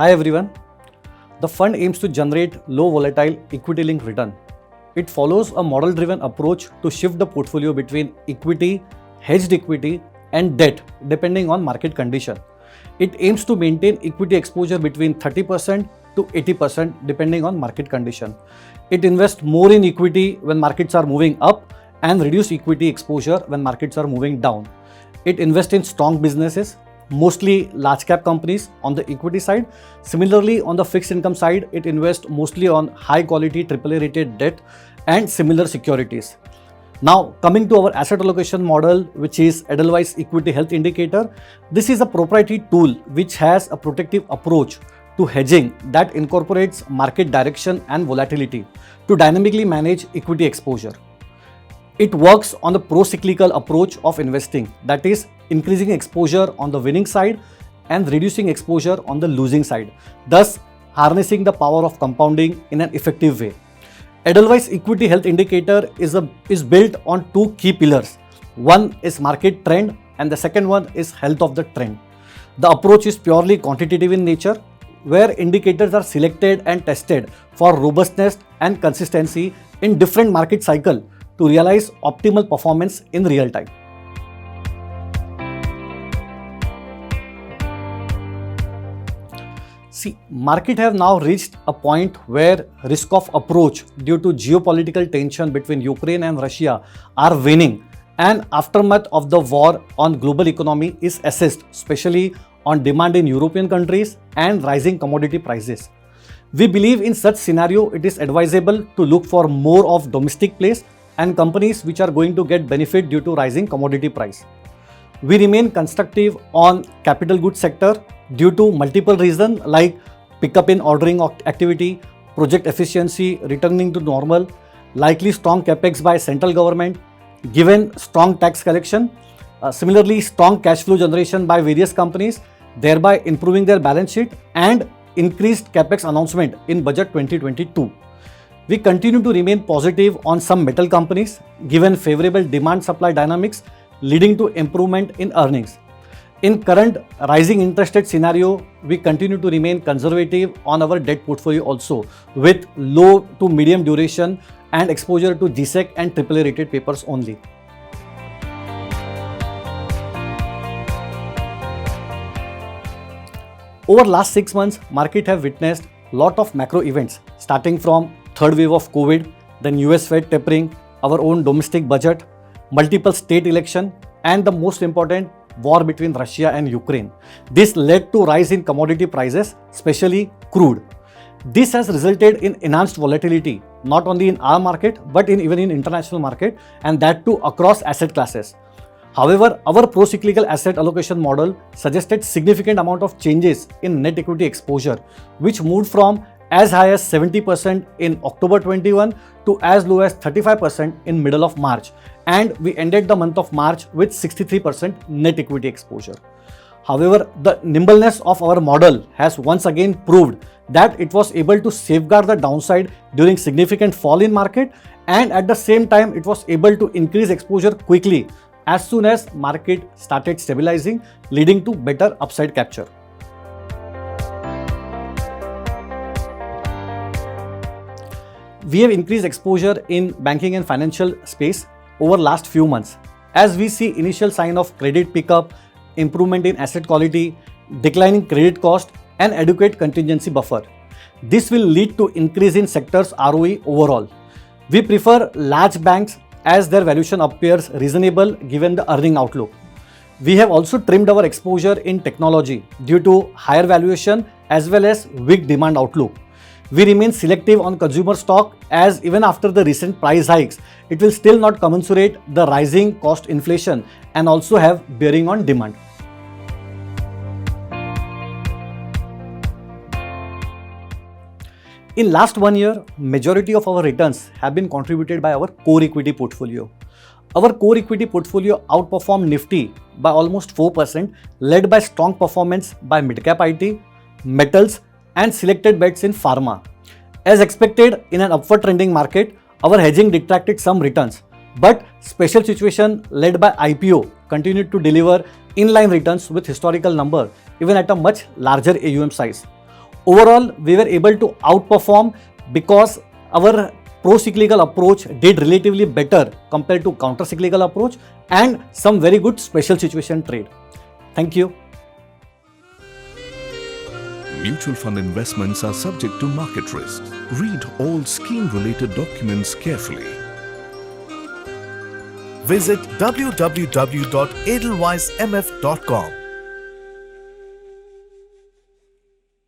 Hi everyone. The fund aims to generate low volatile equity linked return. It follows a model driven approach to shift the portfolio between equity, hedged equity and debt depending on market condition. It aims to maintain equity exposure between 30% to 80% depending on market condition. It invests more in equity when markets are moving up and reduce equity exposure when markets are moving down. It invests in strong businesses, mostly large cap companies on the equity side. Similarly, on the fixed income side, it invests mostly on high quality AAA rated debt and similar securities. Now, coming to our asset allocation model, which is Edelweiss Equity Health Indicator, this is a proprietary tool which has a protective approach to hedging that incorporates market direction and volatility to dynamically manage equity exposure. It works on the pro-cyclical approach of investing, that is, increasing exposure on the winning side and reducing exposure on the losing side, thus harnessing the power of compounding in an effective way. Edelweiss Equity Health Indicator is built on two key pillars. One is market trend and the second one is health of the trend. The approach is purely quantitative in nature, where indicators are selected and tested for robustness and consistency in different market cycles to realize optimal performance in real time. See, market have now reached a point where risk of approach due to geopolitical tension between Ukraine and Russia are waning, and aftermath of the war on global economy is assessed, especially on demand in European countries and rising commodity prices. We believe in such scenario it is advisable to look for more of domestic plays and companies which are going to get benefit due to rising commodity price. We remain constructive on capital goods sector due to multiple reasons like pickup in ordering activity, project efficiency returning to normal, likely strong capex by central government, given strong tax collection, similarly strong cash flow generation by various companies, thereby improving their balance sheet, and increased capex announcement in budget 2022. We continue to remain positive on some metal companies given favorable demand supply dynamics leading to improvement in earnings. In current rising interest rate scenario, we continue to remain conservative on our debt portfolio also, with low to medium duration and exposure to GSEC and AAA rated papers only. Over last 6 months, market have witnessed lot of macro events starting from third wave of COVID, then US Fed tapering, our own domestic budget, multiple state election, and the most important, war between Russia and Ukraine. This led to rise in commodity prices, especially crude. This has resulted in enhanced volatility, not only in our market, but even in international market, and that too across asset classes. However, our pro-cyclical asset allocation model suggested significant amount of changes in net equity exposure, which moved from as high as 70% in October 21 to as low as 35% in middle of March, and we ended the month of March with 63% net equity exposure. However, the nimbleness of our model has once again proved that it was able to safeguard the downside during significant fall in market, and at the same time it was able to increase exposure quickly as soon as market started stabilizing, leading to better upside capture. We have increased exposure in banking and financial space over last few months, as we see initial sign of credit pickup, improvement in asset quality, declining credit cost, and adequate contingency buffer. This will lead to increase in sector's ROE overall. We prefer large banks as their valuation appears reasonable given the earning outlook. We have also trimmed our exposure in technology due to higher valuation as well as weak demand outlook. We remain selective on consumer stock, as even after the recent price hikes, it will still not commensurate the rising cost inflation and also have bearing on demand. In last 1 year, majority of our returns have been contributed by our core equity portfolio. Our core equity portfolio outperformed Nifty by almost 4%, led by strong performance by mid-cap IT, metals, and selected bets in pharma. As expected, in an upward trending market, our hedging detracted some returns, but special situation led by IPO continued to deliver inline returns with historical number even at a much larger AUM size. Overall, we were able to outperform because our pro-cyclical approach did relatively better compared to counter-cyclical approach and some very good special situation trade. Thank you. Mutual fund investments are subject to market risks. Read all scheme-related documents carefully. Visit www.edelweissmf.com